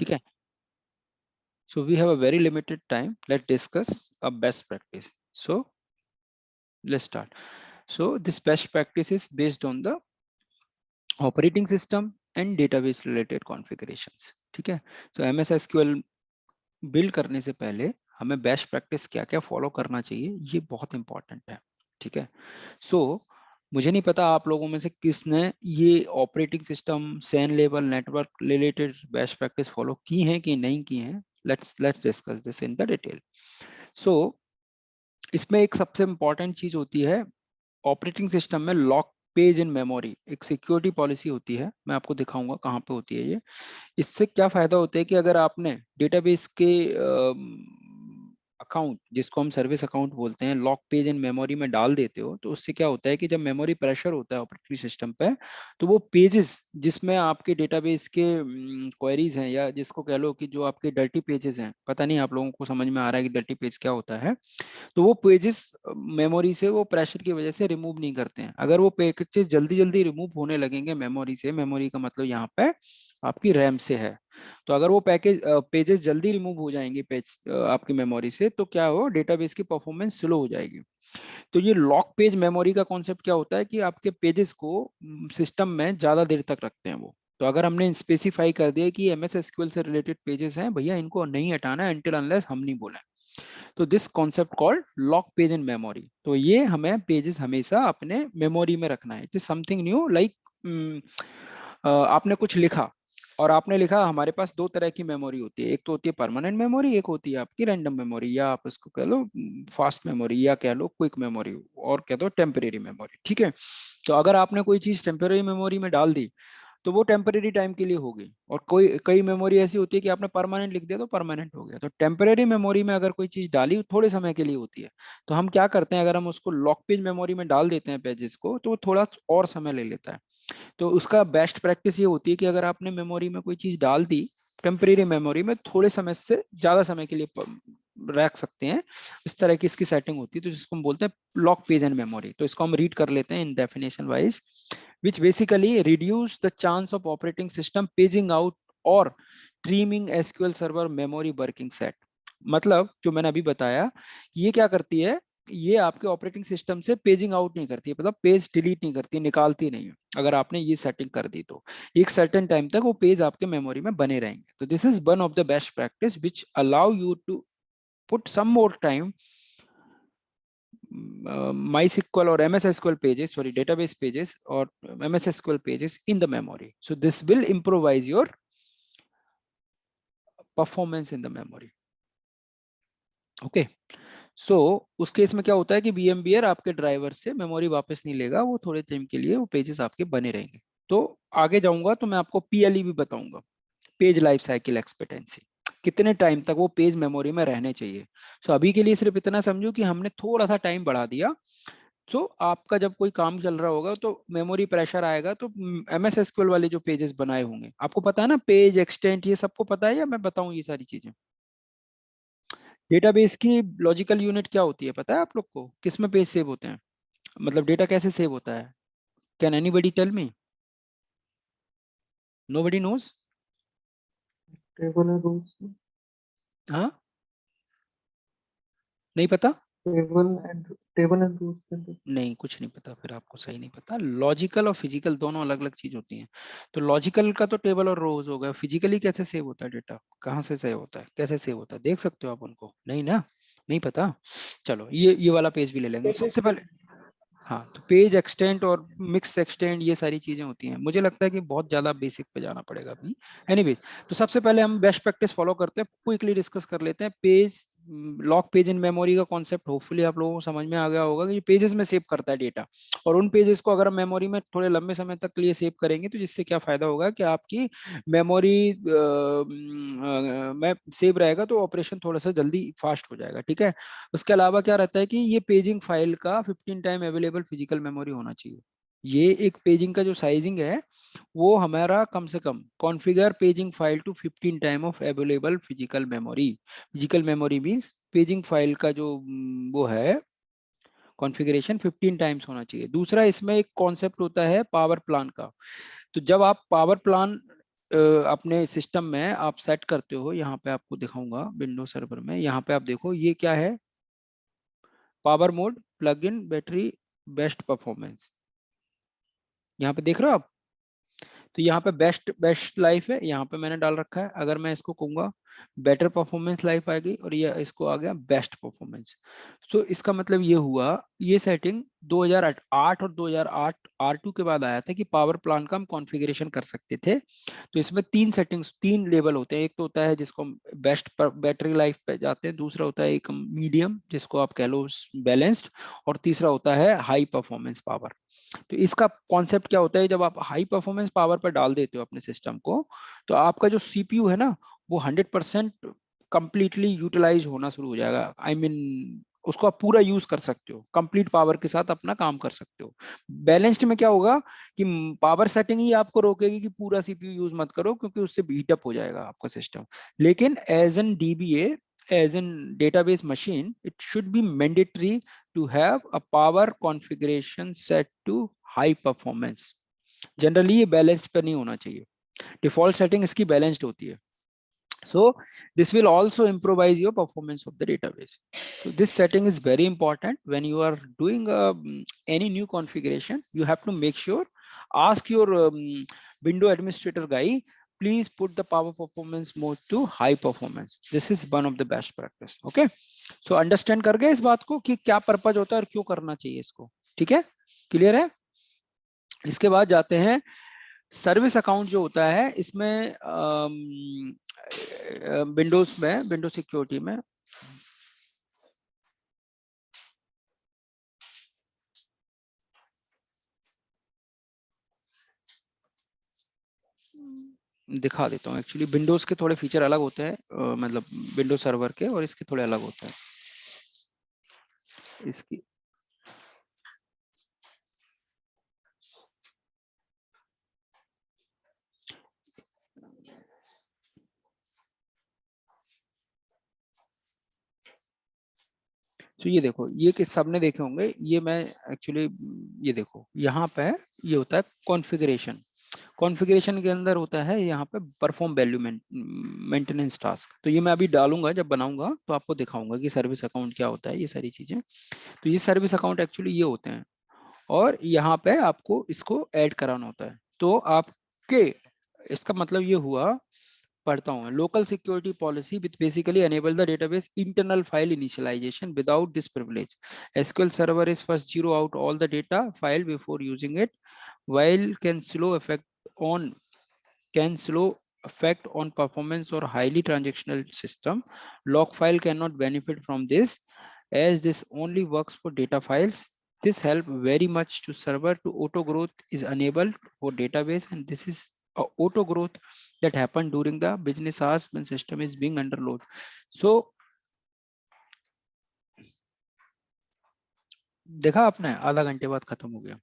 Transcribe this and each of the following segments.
ठीक है। So we have a very limited time. Let's discuss a best practice. So let's start. So this best practice is based on the operating system and database related configurations. ठीक है। So MS SQL build करने से पहले हमें best practice क्या क्या follow करना चाहिए, ये बहुत इंपॉर्टेंट है। ठीक है। सो मुझे नहीं पता आप लोगों में से किसने ये operating system, SAN level, network related best practice follow की हैं कि नहीं की हैं। Let's discuss this in the detail. So इसमें एक सबसे इंपॉर्टेंट चीज होती है ऑपरेटिंग सिस्टम में, लॉक पेज इन मेमोरी। एक सिक्योरिटी पॉलिसी होती है, मैं आपको दिखाऊंगा कहाँ पे होती है ये। इससे क्या फायदा होता है कि अगर आपने डेटाबेस के अकाउंट, जिसको हम सर्विस अकाउंट बोलते हैं, लॉक पेज इन मेमोरी में डाल देते हो, तो उससे क्या होता है कि जब मेमोरी प्रेशर होता है ऑपरेटिंग सिस्टम पे, तो वो पेजेस जिसमें आपके डेटाबेस के क्वेरीज हैं, या जिसको कह लो कि जो आपके डर्टी पेजेस हैं, पता नहीं आप लोगों को समझ में आ रहा है कि डर्टी पेज क्या होता है, तो वो पेजेस मेमोरी से वो प्रेशर की वजह से रिमूव नहीं करते हैं। अगर वो पेजेस जल्दी जल्दी रिमूव होने लगेंगे मेमोरी से, मेमोरी का मतलब यहाँ पे आपकी रैम से है, तो अगर वो पेजेस जल्दी रिमूव हो जाएंगे आपकी मेमोरी से, तो क्या हो, डेटाबेस की परफॉर्मेंस स्लो हो जाएगी। तो ये लॉक पेज मेमोरी का कॉन्सेप्ट क्या होता है कि आपके पेजेस को सिस्टम में ज्यादा देर तक रखते हैं वो। तो अगर हमने स्पेसिफाई कर दिया कि एमएस एसक्यूएल से रिलेटेड पेजेस हैं भैया, इनको नहीं हटाना है until unless हम नहीं बोले, तो this concept called lock page in memory. तो ये हमें पेजेस हमेशा अपने मेमोरी में रखना है। It is something new, like आपने कुछ लिखा, और आपने लिखा, हमारे पास दो तरह की मेमोरी होती है, एक तो होती है परमानेंट मेमोरी, एक होती है आपकी रैंडम मेमोरी, या आप उसको कह लो फास्ट मेमोरी, या कह लो क्विक मेमोरी, और कह दो टेम्परेरी मेमोरी। ठीक है। तो अगर आपने कोई चीज टेम्परेरी मेमोरी में डाल दी, तो वो टेम्परेरी टाइम के लिए होगी, और कोई कई मेमोरी ऐसी होती है कि आपने परमानेंट लिख दिया तो परमानेंट हो गया। तो टेम्परेरी मेमोरी में अगर कोई चीज डाली थोड़े समय के लिए होती है, तो हम क्या करते हैं, अगर हम उसको लॉक पेज मेमोरी में डाल देते हैं पेजेस को, तो वो थोड़ा और समय ले लेता है। तो उसका बेस्ट प्रैक्टिस ये होती है कि अगर आपने मेमोरी में कोई चीज डाल दी टेम्परेरी मेमोरी में, थोड़े समय से ज्यादा समय के लिए रख सकते हैं, इस तरह की इसकी सेटिंग होती है, तो जिसको हम बोलते हैं लॉक पेज एंड मेमोरी। तो इसको हम रीड कर लेते हैं इन definition wise, which basically reduce the chance of operating system paging out or streaming SQL server memory working set। मतलब जो मैंने अभी बताया, ये क्या करती है, ये आपके ऑपरेटिंग सिस्टम से पेजिंग आउट नहीं करती है, मतलब पेज डिलीट नहीं करती, निकालती नहीं है। अगर आपने ये सेटिंग कर दी तो एक सर्टेन टाइम तक वो पेज आपके मेमोरी में बने रहेंगे। तो this is one of the best practice which allow you to put some more time MySQL or MS SQL pages, sorry, database pages or MS SQL pages in the memory. So this will improvise your performance in the memory. Okay. So उस case में क्या होता है कि VMware आपके driver से memory वापस नहीं लेगा, वो थोड़े टाइम के लिए वो पेजेस आपके बने रहेंगे। तो आगे जाऊंगा तो मैं आपको PLE भी बताऊंगा, पेज लाइफ साइकिल एक्सपेक्टेंसी, कितने टाइम तक वो पेज मेमोरी में रहने चाहिए। सो अभी के लिए सिर्फ इतना समझो कि हमने थोड़ा सा टाइम बढ़ा दिया, तो आपका जब कोई काम चल रहा होगा तो मेमोरी प्रेशर आएगा, तो एमएस एसक्यूएल वाले जो पेजेस बनाए होंगे, आपको पता है ना, पेज एक्सटेंट, ये सबको पता है, या मैं बताऊं ये सारी चीजें। डेटाबेस की लॉजिकल यूनिट क्या होती है पता है आप लोग को, किसमें पेज सेव होते हैं, मतलब डेटा कैसे सेव होता है? Can anybody tell me? Nobody knows? Table and rules में। हाँ, नहीं पता? टेबल एंड रूल्स में। नहीं, कुछ नहीं पता, फिर आपको सही नहीं पता। लॉजिकल और फिजिकल दोनों अलग अलग चीज होती हैं। तो लॉजिकल का तो टेबल और रोज हो गया, फिजिकली कैसे सेव होता है डेटा, कहाँ से सेव होता है, कैसे सेव होता है, देख सकते हो आप उनको? नहीं ना, नहीं पता। चलो ये वाला पेज भी ले लेंगे सबसे पहले। हाँ, तो पेज एक्सटेंट और मिक्स एक्सटेंट, ये सारी चीजें होती हैं। मुझे लगता है कि बहुत ज्यादा बेसिक पे जाना पड़ेगा अभी। एनीवेज, तो सबसे पहले हम बेस्ट प्रैक्टिस फॉलो करते हैं, क्विकली डिस्कस कर लेते हैं। Page lock page in memory का कॉन्सेप्ट होपफुली आप लोगों को समझ में आ गया होगा कि ये पेजेस में सेव करता है डेटा, और उन पेजेस को अगर हम मेमोरी में थोड़े लंबे समय तक के लिए सेव करेंगे, तो जिससे क्या फायदा होगा कि आपकी मेमोरी में सेव रहेगा, तो ऑपरेशन थोड़ा सा जल्दी फास्ट हो जाएगा। ठीक है। उसके अलावा क्या रहता है कि ये पेजिंग फाइल का 15 टाइम अवेलेबल फिजिकल मेमोरी होना चाहिए। ये एक पेजिंग का जो साइजिंग है, वो हमारा कम से कम configure paging file to 15 time of available physical memory. Physical memory means paging file का जो वो है कॉन्फ़िगरेशन 15 टाइम्स होना चाहिए। दूसरा, इसमें एक कॉन्सेप्ट होता है पावर प्लान का। तो जब आप पावर प्लान अपने सिस्टम में आप सेट करते हो, यहाँ पे आपको दिखाऊंगा विंडो सर्वर में, यहाँ पे आप देखो ये क्या है, power mode, plug in, battery, best performance, यहाँ पे देख रहे हो आप। तो यहाँ पे बेस्ट बेस्ट लाइफ है, यहाँ पे मैंने डाल रखा है। अगर मैं इसको कहूंगा बेटर परफॉर्मेंस लाइफ आएगी, और ये इसको आ गया बेस्ट परफॉर्मेंस। तो इसका मतलब ये हुआ, ये सेटिंग 2008 और 2008 R2 के बाद आया था कि पावर प्लान का हम कॉन्फ़िगरेशन कर सकते थे। तो इसमें तीन सेटिंग्स, तीन लेवल होते हैं। एक तो होता है जिसको हम बेस्ट बैटरी लाइफ पे जाते हैं, दूसरा होता है एक मीडियम जिसको आप कह लो बैलेंस्ड, और तीसरा होता है हाई परफॉर्मेंस पावर। तो इसका कॉन्सेप्ट क्या होता है, जब आप हाई परफॉर्मेंस पावर पर डाल देते हो अपने सिस्टम को, तो आपका जो सीपीयू है ना, वो 100% कंप्लीटली यूटिलाइज होना शुरू हो जाएगा। आई मीन उसको आप पूरा यूज कर सकते हो, कंप्लीट पावर के साथ अपना काम कर सकते हो। बैलेंस्ड में क्या होगा कि पावर सेटिंग ही आपको रोकेगी कि पूरा सीपीयू यूज मत करो, क्योंकि उससे बीटअप हो जाएगा आपका सिस्टम। लेकिन as an DBA, as in database machine, it should be mandatory to have a power configuration set to high performance. Generally ये बैलेंस्ड पे नहीं होना चाहिए, डिफॉल्ट सेटिंग इसकी बैलेंस्ड होती है। So this will also improvise your performance of the database. So this setting is very important when you are doing any new configuration. You have to make sure, ask your window administrator guy, please put the power performance mode to high performance. This is one of the best practice. Okay, so understand कर गए इस बात को कि क्या purpose होता है और क्यों करना चाहिए इसको, ठीक है, क्लियर है। इसके बाद जाते हैं सर्विस अकाउंट जो होता है इसमें, विंडोज में, विंडो सिक्योरिटी में दिखा देता हूँ। एक्चुअली विंडोज के थोड़े फीचर अलग होते हैं, मतलब विंडोज सर्वर के, और इसके थोड़े अलग होते हैं। इसकी तो ये देखो, ये कि सबने देखे होंगे, ये मैं एक्चुअली, ये देखो यहाँ पे ये होता है कॉन्फ़िगरेशन। कॉन्फ़िगरेशन के अंदर होता है यहाँ पे परफॉर्म वैल्यू मेंटेनेंस टास्क। तो ये मैं अभी डालूंगा, जब बनाऊंगा तो आपको दिखाऊंगा कि सर्विस अकाउंट क्या होता है, ये सारी चीजें। तो ये सर्विस अकाउंट एक्चुअली ये होते हैं, और यहाँ पे आपको इसको ऐड कराना होता है। तो आपके, इसका मतलब ये हुआ, पढ़ता हूँ, local security policy which basically enable the database internal file initialisation without this privilege. SQL server is first zero out all the data file before using it, while can slow effect on performance or highly transactional system. Log file cannot benefit from this, as this only works for data files. This help very much to server to auto growth is enabled for database, and this is a auto growth that happen during the business hours when system is being under load. So देखा आपने, आधा घंटे बाद खत्म हो गया।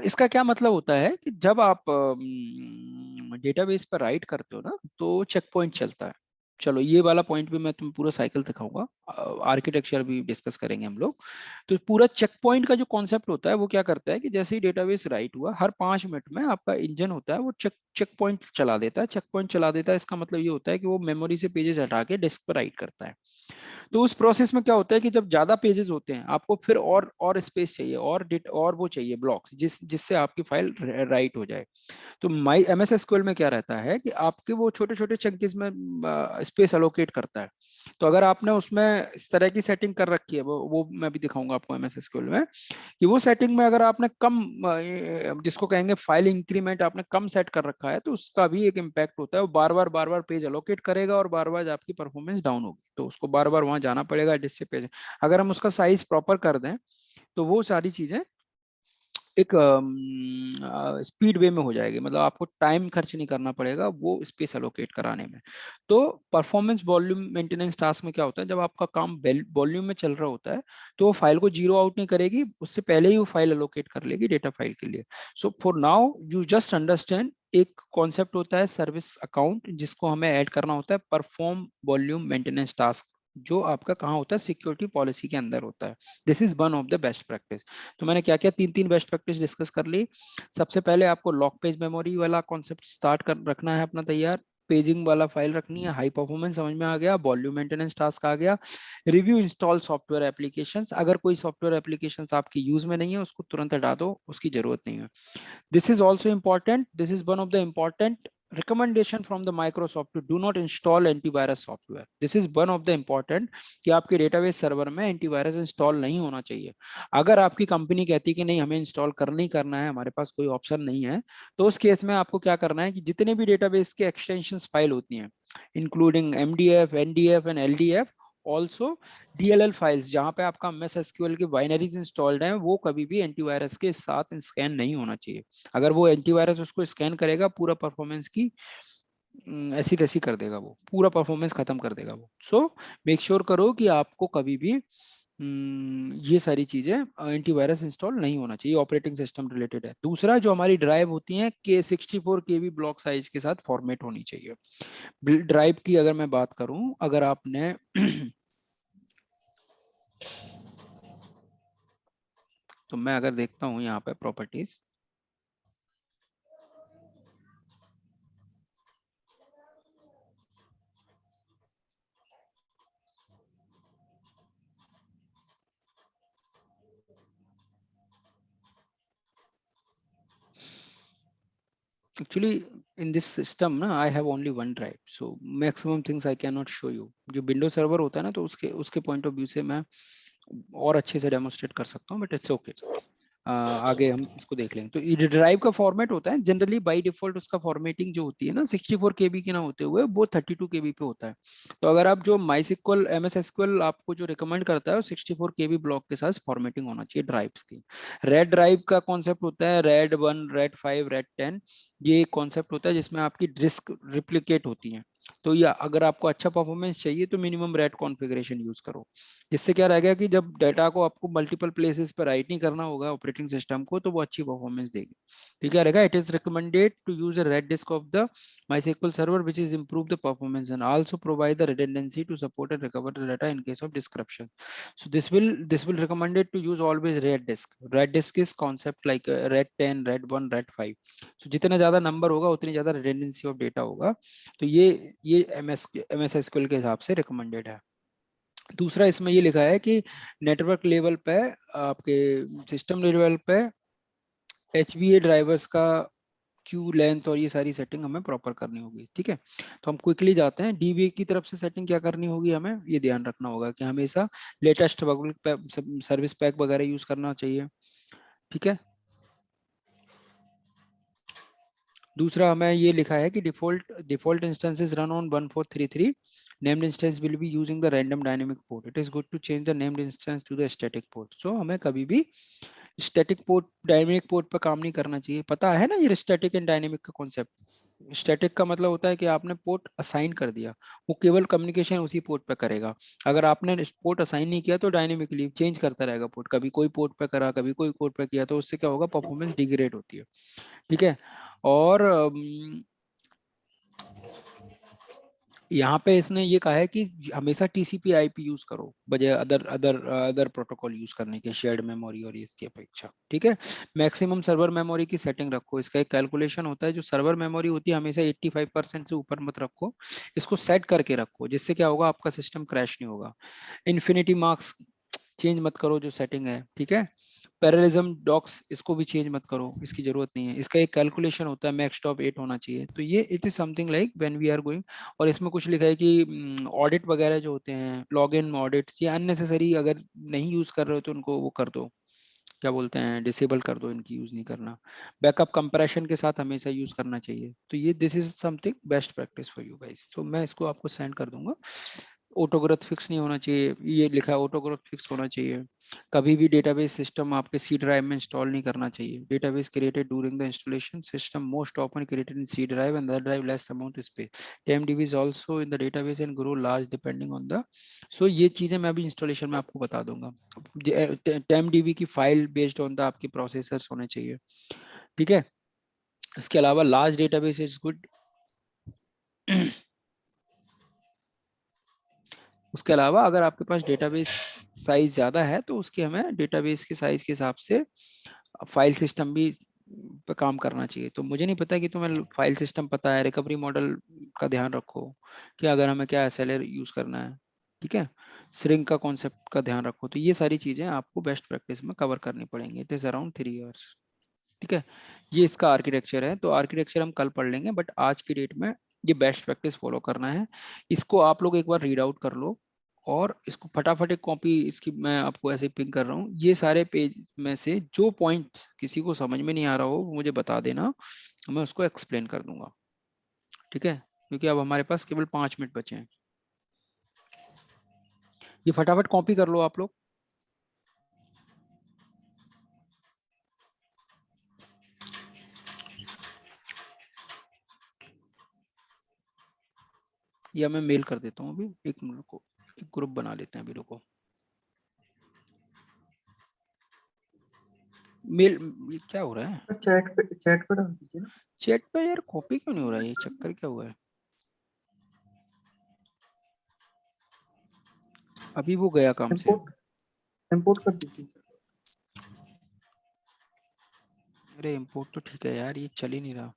इसका क्या मतलब होता है कि जब आप डेटाबेस पर राइट करते हो ना, तो चेक पॉइंट चलता है। चलो ये वाला पॉइंट भी मैं तुम्हें पूरा साइकिल दिखाऊंगा, आर्किटेक्चर भी डिस्कस करेंगे हम लोग। तो पूरा चेक पॉइंट का जो कॉन्सेप्ट होता है वो क्या करता है कि जैसे ही डेटाबेस राइट हुआ, हर 5 मिनट में आपका इंजन होता है वो चेक पॉइंट चला देता है। चेक पॉइंट चला देता है, इसका मतलब ये होता है कि वो मेमोरी से पेजेस हटा के डिस्क पर राइट करता है। तो उस प्रोसेस में क्या होता है कि जब ज्यादा पेजेस होते हैं, आपको फिर और स्पेस चाहिए, और वो चाहिए ब्लॉक्स, जिससे आपकी फाइल राइट हो जाए। तो माई MS SQL में क्या रहता है कि आपके वो छोटे छोटे चंकीज में स्पेस अलोकेट करता है। तो अगर आपने उसमें इस तरह की सेटिंग कर रखी है, वो मैं भी दिखाऊंगा आपको MS SQL में, कि वो सेटिंग में अगर आपने कम, जिसको कहेंगे फाइल इंक्रीमेंट, आपने कम सेट कर रखा है, तो उसका भी एक इम्पैक्ट होता है। वो बार बार पेज अलोकेट करेगा, और बार बार आपकी परफॉर्मेंस डाउन होगी, तो उसको बार बार वहां जाना पड़ेगा जिससे पेज, अगर हम उसका साइज प्रॉपर कर दें, तो वो सारी चीजें एक स्पीड वे में हो जाएगी। मतलब आपको टाइम खर्च नहीं करना पड़ेगा वो स्पेस अलोकेट कराने में। तो परफॉर्मेंस वॉल्यूम मेंटेनेंस टास्क में क्या होता है, जब आपका काम वॉल्यूम में चल रहा होता है, तो वो फाइल को जीरो आउट नहीं करेगी, उससे पहले ही वो फाइल अलोकेट कर लेगी डेटा फाइल के लिए। So for now you just understand एक कॉन्सेप्ट होता है सर्विस अकाउंट, जिसको हमें ऐड करना होता है परफॉर्म वॉल्यूम मेंटेनेंस टास्क, जो आपका कहाँ होता है, सिक्योरिटी पॉलिसी के अंदर होता है। This is one of the best practice. तो मैंने क्या क्या तीन तीन बेस्ट प्रैक्टिस डिस्कस कर ली। सबसे पहले आपको लॉक पेज मेमोरी वाला कॉन्सेप्ट स्टार्ट कर रखना है अपना तैयार, पेजिंग वाला फाइल रखनी है, हाई परफॉर्मेंस समझ में आ गया, वॉल्यूम मेंटेनेंस टास्क आ गया, रिव्यू इंस्टॉल सॉफ्टवेयर एप्लीकेशंस, अगर कोई सॉफ्टवेयर एप्लीकेशंस आपकी यूज में नहीं है उसको तुरंत हटा दो, उसकी जरूरत नहीं है। This is also important. This is one of the important recommendation from the Microsoft to do not install antivirus software. This is one of the important कि आपके डेटाबेस सर्वर में एंटीवायरस इंस्टॉल नहीं होना चाहिए। अगर आपकी कंपनी कहती है कि नहीं हमें इंस्टॉल करना ही करना है, हमारे पास कोई ऑप्शन नहीं है, तो उस केस में आपको क्या करना है कि जितने भी डेटाबेस के एक्सटेंशन फाइल होती हैं, including MDF, NDF and LDF, also DLL files, जहां पे आपका एमएस एसक्यूएल के बाइनरीज इंस्टॉल्ड हैं, वो कभी भी एंटीवायरस के साथ स्कैन नहीं होना चाहिए। अगर वो एंटीवायरस उसको स्कैन करेगा, पूरा परफॉर्मेंस की ऐसी तैसी कर देगा, वो पूरा परफॉर्मेंस खत्म कर देगा वो। सो मेक श्योर करो कि आपको कभी भी ये सारी चीजें एंटीवायरस इंस्टॉल नहीं होना चाहिए, ऑपरेटिंग सिस्टम रिलेटेड है। दूसरा, जो हमारी ड्राइव होती है के 64 KB ब्लॉक साइज के साथ फॉर्मेट होनी चाहिए। ड्राइव की अगर मैं बात करूं, अगर आपने तो मैं अगर देखता हूं यहाँ पे properties, actually in this system ना I have only one drive, so maximum things I cannot show you। जो विंडो सर्वर होता है ना, तो उसके उसके पॉइंट ऑफ व्यू से मैं और अच्छे से डेमोस्ट्रेट कर सकता हूँ, बट इट्स ओके। आगे हम इसको देख लेंगे। तो ये ड्राइव का फॉर्मेट होता है जनरली बाय डिफॉल्ट, उसका फॉर्मेटिंग जो होती है ना 64 KB की ना होते हुए वो 32 KB पे होता है। तो अगर आप जो माइसिक्वल एमएस एसक्यूएल आपको जो रिकमेंड करता है वो 64 KB ब्लॉक के साथ फॉर्मेटिंग होना चाहिए ड्राइव्स की। रेड ड्राइव का कॉन्सेप्ट होता है रेड 1, रेड 5, रेड 10। ये कॉन्सेप्ट होता है जिसमें आपकी डिस्क रिप्लिकेट होती है। तो या अगर आपको अच्छा परफॉर्मेंस चाहिए तो मिनिमम रेड कॉन्फ़िगरेशन यूज करो। जिससे क्या रहेगा कि जब डाटा को आपको मल्टीपल प्लेसेस पर राइट नहीं करना होगा ऑपरेटिंग सिस्टम को, तो वो अच्छी परफॉर्मेंस देगी। ठीक है रहेगा, it is recommended to use a RAID disk of the MySQL server which is improve the performance and also provide the redundancy to support and recover the data in case of disruption. So this will recommended to use always red disk. Red disk is concept like red 10, red 1, red 5। so जितना ज्यादा number होगा उतनी ज्यादा redundancy of data होगा। तो ये MS SQL के हिसाब से रिकमेंडेड है। दूसरा इसमें ये लिखा है कि नेटवर्क लेवल पे, आपके सिस्टम लेवल पे HBA ड्राइवर्स का क्यू लेंथ और ये सारी सेटिंग हमें प्रॉपर करनी होगी। ठीक है, तो हम क्विकली जाते हैं। DBA की तरफ से सेटिंग क्या करनी होगी, हमें ये ध्यान रखना होगा कि हमेशा लेटेस्ट सर्विस पैक वगैरह यूज करना चाहिए। ठीक है, दूसरा हमें ये लिखा है कि default instances run on 1433। Named instance will be using the random dynamic port. It is good to change the named instance to the static port. So हमें कभी भी स्टैटिक पोर्ट डायनेमिक पोर्ट पर काम नहीं करना चाहिए। पता है ना ये स्टैटिक एंड डायनेमिक का कॉन्सेप्ट। स्टैटिक का मतलब होता है कि आपने पोर्ट असाइन कर दिया, वो केवल कम्युनिकेशन उसी पोर्ट पे करेगा। अगर आपने पोर्ट असाइन नहीं किया तो डायनेमिकली चेंज करता रहेगा पोर्ट, कभी कोई पोर्ट पे करा कभी कोई पोर्ट पे किया, तो उससे क्या होगा, परफॉर्मेंस डिग्रेड होती है। ठीक है, और यहाँ पे इसने ये कहा है कि हमेशा TCP IP यूज करो बजाय other other other protocol use करने के, शेयर्ड मेमोरी और इसकी अपेक्षा। ठीक है, मैक्सिमम सर्वर मेमोरी की सेटिंग रखो। इसका एक कैलकुलेशन होता है, जो सर्वर मेमोरी होती है हमेशा 85% से ऊपर मत रखो, इसको सेट करके रखो, जिससे क्या होगा, आपका सिस्टम क्रैश नहीं होगा। इन्फिनिटी मार्क्स चेंज मत करो जो सेटिंग है। ठीक है, पैरेललिज्म डॉक्स इसको भी चेंज मत करो, इसकी जरूरत नहीं है। इसका एक कैलकुलेशन होता है, मैक्स टॉप 8 होना चाहिए। तो ये it is something like when we are going. और इसमें कुछ लिखा है कि ऑडिट वगैरह जो होते हैं, लॉग इन ऑडिट, ये अननेसेसरी अगर नहीं यूज कर रहे हो तो उनको वो कर दो, क्या बोलते हैं, डिसेबल कर दो, इनकी यूज नहीं करना। बैकअप कंप्रेशन के साथ हमेशा यूज करना चाहिए। तो ये this is something best practice for you guys. तो मैं इसको आपको सेंड कर दूंगा। ऑटोग्रोथ फिक्स नहीं होना चाहिए, ये लिखा है ऑटोग्रोथ फिक्स होना चाहिए। कभी भी डेटाबेस सिस्टम आपके सी ड्राइव में इंस्टॉल नहीं करना चाहिए। Database created during the installation system most often created in C drive and that drive less amount space. TMDB is also in the database and grow large depending on the. So ये चीजें मैं अभी installation में आपको बता दूंगा। TMDB की file based on the आपके प्रोसेसर्स होने चाहिए। ठीक है, इसके अलावा लार्ज डेटाबेस इज गुड। उसके अलावा अगर आपके पास डेटाबेस साइज ज्यादा है तो उसके हमें डेटाबेस के साइज के हिसाब से फाइल सिस्टम भी पे काम करना चाहिए। तो मुझे नहीं पता कि तुम्हें फाइल सिस्टम पता है, रिकवरी मॉडल का ध्यान रखो कि अगर हमें क्या एसएलए यूज करना है, ठीक है, श्रिंक का कॉन्सेप्ट का ध्यान रखो। तो ये सारी चीजें आपको बेस्ट प्रैक्टिस में कवर करनी पड़ेंगी। इट इज अराउंड 3 इयर्स, ठीक है। ये इसका आर्किटेक्चर है। तो आर्किटेक्चर हम कल पढ़ लेंगे, बट आज की डेट में ये बेस्ट प्रैक्टिस फॉलो करना है। इसको आप लोग एक बार रीड आउट कर लो और इसको फटाफट एक कॉपी इसकी मैं आपको ऐसे पिंग कर रहा हूँ। ये सारे पेज में से जो पॉइंट किसी को समझ में नहीं आ रहा हो वो मुझे बता देना, मैं उसको एक्सप्लेन कर दूंगा, ठीक है। क्योंकि अब हमारे पास केवल 5 मिनट बचे हैं। ये फटाफट कॉपी कर लो आप लोग। या मैं मेल कर देता हूँ अभी, एक मिनट को, एक ग्रुप बना लेते हैं अभी, रुको। मेल, ये क्या हो रहा है चैट पे डाल दीजिए ना। चैट पे? यार कॉपी क्यों नहीं हो रहा है, ये चक्कर क्या हुआ है? अभी वो गया काम से। इम्पोर्ट इम्पोर्ट कर दीजिए सर। अरे इम्पोर्ट तो ठीक है यार, ये चल ही नहीं रहा।